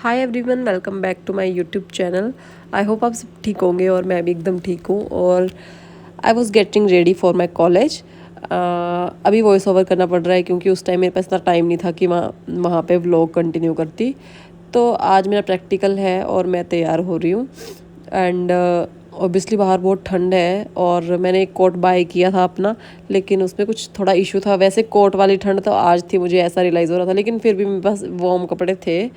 Hi everyone, welcome back to my YouTube channel. I hope आप सब ठीक होंगे और मैं भी एकदम ठीक हूँ। और I was getting ready for my college. अभी वॉइस ओवर करना पड़ रहा है क्योंकि उस टाइम मेरे पास इतना टाइम नहीं था कि वहाँ पे व्लॉग कंटिन्यू करती। तो आज मेरा प्रैक्टिकल है और मैं तैयार हो रही हूँ। एंड ऑब्वियसली बाहर बहुत ठंड है और मैंने एक कोट बाय किया था अपना, लेकिन उसमें कुछ थोड़ा इशू था। वैसे कोट वाली ठंड तो आज थी, मुझे ऐसा रियलाइज़ हो रहा था, लेकिन फिर भी मेरे पास वार्म कपड़े थे।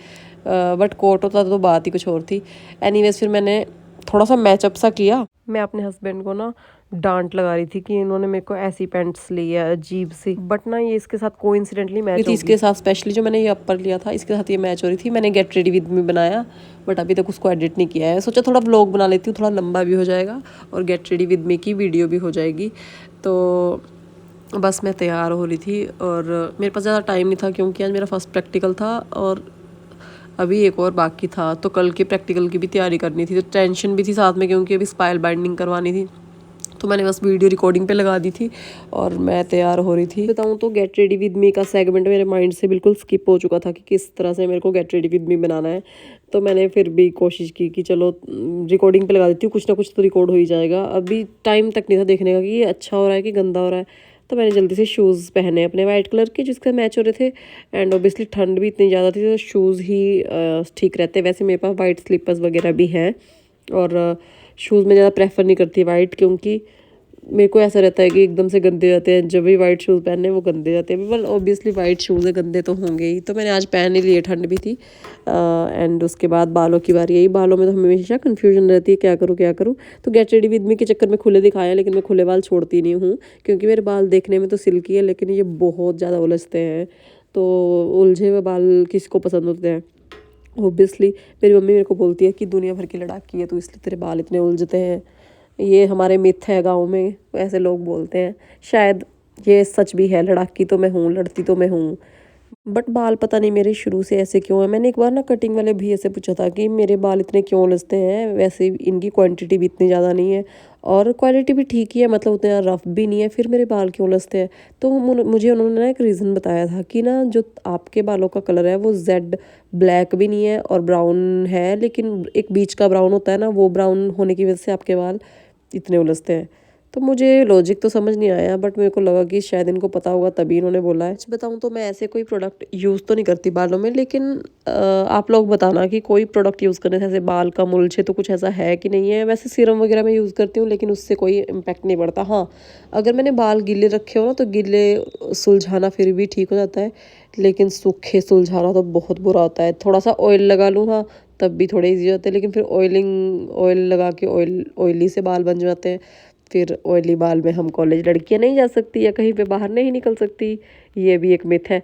बट कोट होता तो बात ही कुछ और थी। एनीवेज फिर मैंने थोड़ा सा मैचअप सा किया। मैं अपने हस्बैंड को ना डांट लगा रही थी कि इन्होंने मेरे को ऐसी पैंट्स ली है अजीब सी, बट ना ये इसके साथ कोइंसिडेंटली मैच हो इसके साथ, स्पेशली जो मैंने ये अपर लिया था इसके साथ ये मैच हो रही थी। मैंने गेट रेडी विद मी बनाया बट अभी तक उसको एडिट नहीं किया है। सोचा थोड़ा व्लॉग बना लेती हूँ, थोड़ा लंबा भी हो जाएगा और गेट रेडी विद मी की वीडियो भी हो जाएगी। तो बस मैं तैयार हो रही थी और मेरे पास ज़्यादा टाइम नहीं था क्योंकि आज मेरा फर्स्ट प्रैक्टिकल था और अभी एक और बाकी था। तो कल के प्रैक्टिकल की भी तैयारी करनी थी, तो टेंशन भी थी साथ में क्योंकि अभी स्पाइल बाइंडिंग करवानी थी। तो मैंने बस वीडियो रिकॉर्डिंग पे लगा दी थी और मैं तैयार हो रही थी। बताऊँ तो गेट रेडी विद मी का सेगमेंट मेरे माइंड से बिल्कुल स्किप हो चुका था कि किस तरह से मेरे को गेट रेडी विद मी बनाना है। तो मैंने फिर भी कोशिश की कि चलो रिकॉर्डिंग पे लगा देती हूँ, कुछ ना कुछ तो रिकॉर्ड हो ही जाएगा। अभी टाइम तक नहीं था देखने का कि ये अच्छा हो रहा है कि गंदा हो रहा है। तो मैंने जल्दी से शूज़ पहने अपने वाइट कलर के जिसके मैच हो रहे थे। एंड ऑब्वियसली ठंड भी इतनी ज़्यादा थी तो शूज़ ही ठीक रहते। वैसे मेरे पास वाइट स्लीपर्स वगैरह भी हैं और शूज़ में ज़्यादा प्रेफर नहीं करती वाइट, क्योंकि मेरे को ऐसा रहता है कि एकदम से गंदे जाते हैं। जब भी वाइट शूज़ पहने वो गंदे जाते हैं। बट ऑब्वियसली वाइट शूज़ है, गंदे तो होंगे ही। तो मैंने आज पहन ही लिए, ठंड भी थी। एंड उसके बाद बालों की बारी आई। बालों में तो हमेशा कन्फ्यूजन रहती है, क्या करूँ क्या करूँ। तो गेट रेडी विद मी के चक्कर में खुले दिखाया, लेकिन मैं खुले बाल छोड़ती नहीं हूँ क्योंकि मेरे बाल देखने में तो सिल्की है लेकिन ये बहुत ज़्यादा उलझते हैं। तो उलझे हुए बाल किसको पसंद होते हैं। ऑब्वियसली मेरी मम्मी मेरे को बोलती है कि दुनिया भर की लड़ाकी है तो इसलिए तेरे बाल इतने उलझते हैं। ये हमारे मिथ है गांव में, ऐसे लोग बोलते हैं। शायद ये सच भी है, लड़ाकी तो मैं हूँ, लड़ती तो मैं हूँ। बट बाल पता नहीं मेरे शुरू से ऐसे क्यों है। मैंने एक बार ना कटिंग वाले भैया से पूछा था कि मेरे बाल इतने क्यों उलझते हैं। वैसे इनकी क्वांटिटी भी इतनी ज़्यादा नहीं है और क्वालिटी भी ठीक ही है, मतलब उतना रफ भी नहीं है, फिर मेरे बाल क्यों उलझते हैं। तो मुझे उन्होंने ना एक रीज़न बताया था कि ना जो आपके बालों का कलर है वो जेड ब्लैक भी नहीं है और ब्राउन है, लेकिन एक बीच का ब्राउन होता है ना, वो ब्राउन होने की वजह से आपके बाल इतने उलझते हैं। तो मुझे लॉजिक तो समझ नहीं आया बट मेरे को लगा कि शायद इनको पता होगा तभी इन्होंने बोला है। बताऊँ तो मैं ऐसे कोई प्रोडक्ट यूज़ तो नहीं करती बालों में, लेकिन आप लोग बताना कि कोई प्रोडक्ट यूज़ करने से ऐसे बाल का मुलझे तो कुछ ऐसा है कि नहीं है। वैसे सीरम वगैरह मैं यूज़ करती हूँ लेकिन उससे कोई इम्पैक्ट नहीं पड़ता। हाँ, अगर मैंने बाल गीले रखे हो ना तो गीले सुलझाना फिर भी ठीक हो जाता है, लेकिन सूखे सुलझाना तो बहुत बुरा होता है। थोड़ा सा ऑयल लगा लूँ हाँ तब भी थोड़े ईजी होते हैं, लेकिन फिर ऑयल लगा के ऑयली से बाल बन जाते हैं। फिर ऑयली बाल में हम कॉलेज लड़कियां नहीं जा सकती या कहीं पे बाहर नहीं निकल सकती, ये भी एक मिथ है।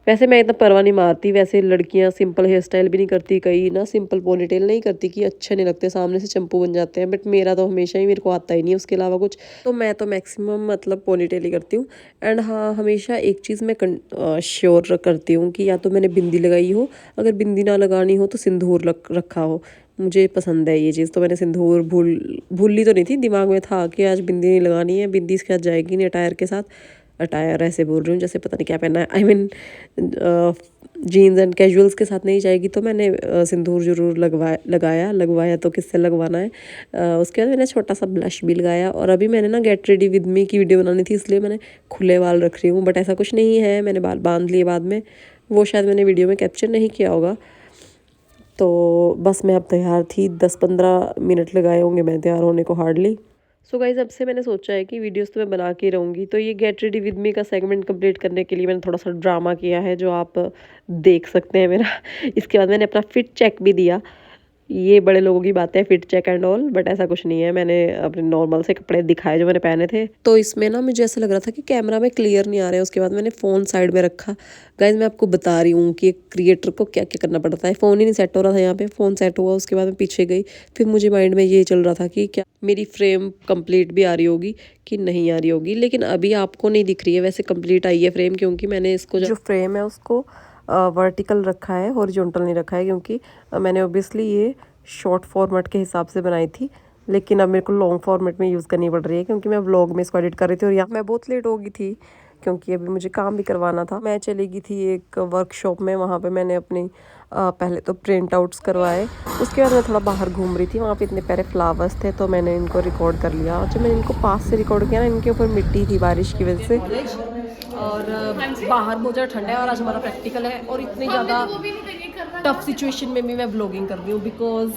वैसे मैं इतना परवाह नहीं मारती, वैसे लड़कियां सिंपल हेयर स्टाइल भी नहीं करती, कई ना सिंपल पोनीटेल नहीं करती कि अच्छे नहीं लगते, सामने से चंपू बन जाते हैं। बट मेरा तो हमेशा ही, मेरे को आता ही नहीं है उसके अलावा कुछ, तो मैं तो मैक्सिमम मतलब पोनीटेल ही करती हूँ। एंड हाँ, हमेशा एक चीज़ मैं श्योर करती हूँ कि या तो मैंने बिंदी लगाई हो, अगर बिंदी ना लगानी हो तो सिंदूर रखा हो। मुझे पसंद है ये चीज़। तो मैंने सिंदूर भूली तो नहीं थी, दिमाग में था कि आज बिंदी नहीं लगानी है, बिंदी इसके साथ जाएगी नहीं अटायर के साथ। अटायर ऐसे बोल रही हूँ जैसे पता नहीं क्या पहनना है, I mean jeans and casuals के साथ नहीं जाएगी। तो मैंने सिंदूर जरूर लगवाया तो किससे लगवाना है। उसके बाद मैंने छोटा सा ब्लश भी लगाया। और अभी मैंने ना गेट रेडी विद मी की वीडियो बनानी थी इसलिए मैंने खुले बाल रख रही हूँ, बट ऐसा कुछ नहीं है, मैंने बाल बांध लिए बाद में, वो शायद मैंने वीडियो में कैप्चर नहीं किया होगा। तो बस मैं अब तैयार थी, 10-15 मिनट लगाए होंगे मैं तैयार होने को हार्डली। सो गाइज, अब से मैंने सोचा है कि वीडियोस तो मैं बना के रहूँगी। तो ये गेट रेडी विद मी का सेगमेंट कंप्लीट करने के लिए मैंने थोड़ा सा ड्रामा किया है जो आप देख सकते हैं मेरा। इसके बाद मैंने अपना फिट चेक भी दिया। ये बड़े लोगों की बात है, fit check and all, but ऐसा कुछ नहीं है। मैंने अपने नॉर्मल से कपड़े दिखाए जो मैंने पहने थे। तो इसमें ना मुझे ऐसा लग रहा था कि कैमरा में क्लियर नहीं आ रहा है। उसके बाद मैंने फ़ोन साइड में रखा। गाइज, मैं आपको बता रही हूँ कि एक क्रिएटर को क्या क्या करना पड़ता है। फ़ोन ही नहीं सेट हो रहा था यहाँ पे, फ़ोन सेट हुआ उसके बाद मैं पीछे गई। फिर मुझे माइंड में ये चल रहा था कि क्या मेरी फ्रेम कंप्लीट भी आ रही होगी कि नहीं आ रही होगी। लेकिन अभी आपको नहीं दिख रही है, वैसे कंप्लीट आई है फ्रेम, क्योंकि मैंने इसको जो फ्रेम है उसको वर्टिकल रखा है, हॉरिजॉन्टल नहीं रखा है, क्योंकि मैंने ऑब्वियसली ये शॉर्ट फॉर्मेट के हिसाब से बनाई थी। लेकिन अब मेरे को लॉन्ग फॉर्मेट में यूज़ करनी पड़ रही है क्योंकि मैं व्लॉग में इसको एडिट कर रही थी और यहाँ मैं बहुत लेट हो गई थी क्योंकि अभी मुझे काम भी करवाना था। मैं चली गई थी एक वर्कशॉप में, वहाँ पे मैंने अपनी पहले तो प्रिंट आउट्स करवाए, उसके बाद मैं थोड़ा बाहर घूम रही थी, वहाँ पे इतने प्यारे फ्लावर्स थे तो मैंने इनको रिकॉर्ड कर लिया। और जब मैंने इनको पास से रिकॉर्ड किया ना, इनके ऊपर मिट्टी थी बारिश की वजह से। और बाहर बहुत ज़्यादा ठंडा है और आज हमारा प्रैक्टिकल है और इतनी ज़्यादा टफ सिचुएशन में भी मैं ब्लॉगिंग कर रही हूँ because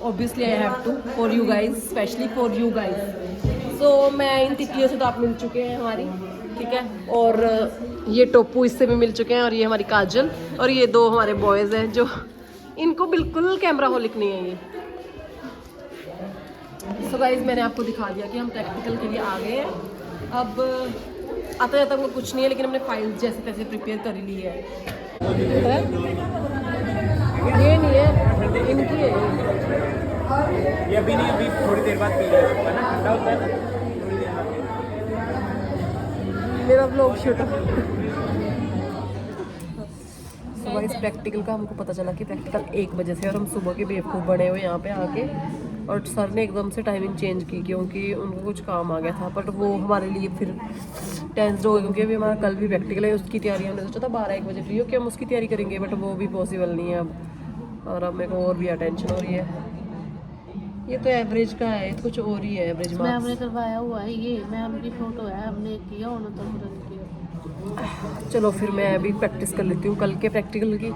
obviously I have to for you guys, specially for you guys. So मैं इन तितलियों से तो आप मिल चुके हैं हमारी, ठीक है। और ये टोपू इससे भी मिल चुके हैं और ये हमारी काजल और ये दो हमारे बॉयज़ हैं जो इनको बिल्कुल कैमरा होलिक नहीं है ये। सो गाइज मैंने आपको दिखा दिया कि हम प्रैक्टिकल के लिए आ गए हैं। अब आता जाता हमको कुछ नहीं है लेकिन हमने फाइल्स जैसे तैसे प्रिपेयर कर ही ली है। ये नहीं है, इनकी है ये अभी नहीं, अभी थोड़ी देर बाद पी लेगा ना, ठंडा होता है ना। मेरा ब्लॉग शूट। सुबह इस प्रैक्टिकल का हमको पता चला कि प्रैक्टिकल 1 बजे से और हम सुबह के बेवकूफ़ बने हुए यहाँ पे आके। और सर ने एकदम से टाइमिंग चेंज की क्योंकि उनको कुछ काम आ गया था, बट वो हमारे लिए फिर टेंस्ड हो गए क्योंकि अभी हमारा कल भी प्रैक्टिकल है, उसकी तैयारी हमने सोचा था 12-1 बजे फ्री हो कि हम उसकी तैयारी करेंगे, बट वो भी पॉसिबल नहीं है अब। और अब मेरे को और भी टेंशन हो रही है। ये तो एवरेज का है, तो कुछ और ही है एवरेज मैम मार्क्स। ने करवाया हुआ है, ये मैम की फोटो है, हमने किया होना तो तुरंत किया। चलो फिर मैं अभी प्रैक्टिस कर लेती हूँ कल के प्रैक्टिकल की,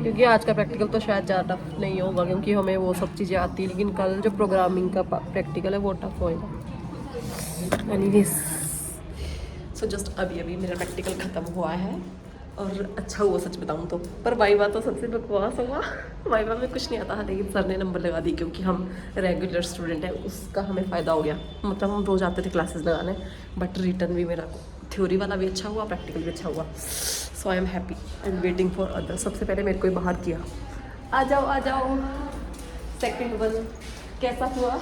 क्योंकि आज का प्रैक्टिकल तो शायद ज़्यादा टफ नहीं होगा क्योंकि हमें वो सब चीज़ें आती हैं, लेकिन कल जो प्रोग्रामिंग का प्रैक्टिकल है वो टफ होएगा। एनीवेज सो जस्ट अभी अभी मेरा प्रैक्टिकल ख़त्म हुआ है और अच्छा हुआ सच बताऊँ तो, पर वाइवा तो सबसे बकवास हुआ। वाइवा में कुछ नहीं आता है लेकिन सर ने नंबर लगा दी क्योंकि हम रेगुलर स्टूडेंट हैं, उसका हमें फ़ायदा हो गया। मतलब हम रोज़ आते थे क्लासेस लगाने, बट रिटर्न भी मेरा थ्योरी वाला भी अच्छा हुआ, प्रैक्टिकल भी अच्छा हुआ। So I am happy and waiting for other. सबसे पहले मेरे को ही बाहर किया, आ जाओ आ जाओ। सेकंड वन कैसा हुआ?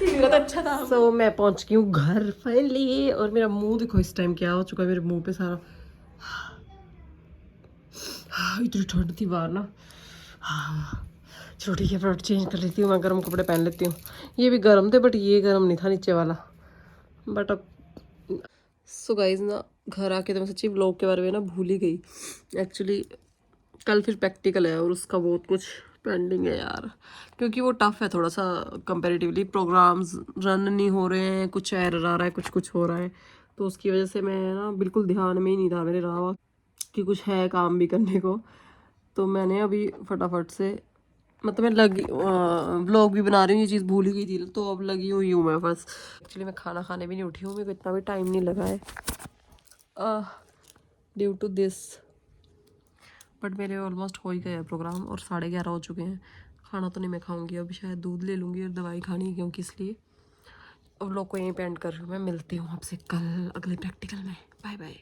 बहुत अच्छा था। सो मैं पहुंच गई हूँ घर फाइनली और मेरा मुंह देखो इस टाइम क्या हो चुका है, मेरे मुंह पे सारा इतनी ठंड थी बाहर ना। चलो ठीक है, प्रोडक्ट चेंज कर लेती हूँ, मैं गर्म कपड़े पहन लेती हूँ। ये भी गर्म थे बट ये गर्म नहीं था नीचे वाला। बट अब सो गाइज ना, घर आके तो मैं सच्ची व्लॉग के बारे में ना भूल ही गई। एक्चुअली कल फिर प्रैक्टिकल है और उसका बहुत कुछ पेंडिंग है यार, क्योंकि वो टफ है थोड़ा सा कंपैरेटिवली। प्रोग्राम्स रन नहीं हो रहे हैं, कुछ एरर आ रहा है, कुछ कुछ हो रहा है, तो उसकी वजह से मैं ना बिल्कुल ध्यान में ही नहीं था मेरे रहा कि कुछ है काम भी करने को। तो मैंने अभी फटाफट से मतलब मैं लगी व्लॉग भी बना रही हूँ, ये चीज़ भूल ही गई थी तो अब लगी हुई हूँ मैं बस। एक्चुअली मैं खाना खाने भी नहीं उठी हूँ, मेरे को इतना भी टाइम नहीं लगा है ड्यू टू दिस। बट मेरे ऑलमोस्ट हो ही गया है प्रोग्राम और 11:30 हो चुके हैं। खाना तो नहीं मैं खाऊंगी, अभी शायद दूध ले लूँगी और दवाई खानी है क्योंकि इसलिए। अब लोग को यहीं पे एंड कर रही हूँ मैं, मिलती हूँ आपसे कल अगले प्रैक्टिकल में। Bye bye.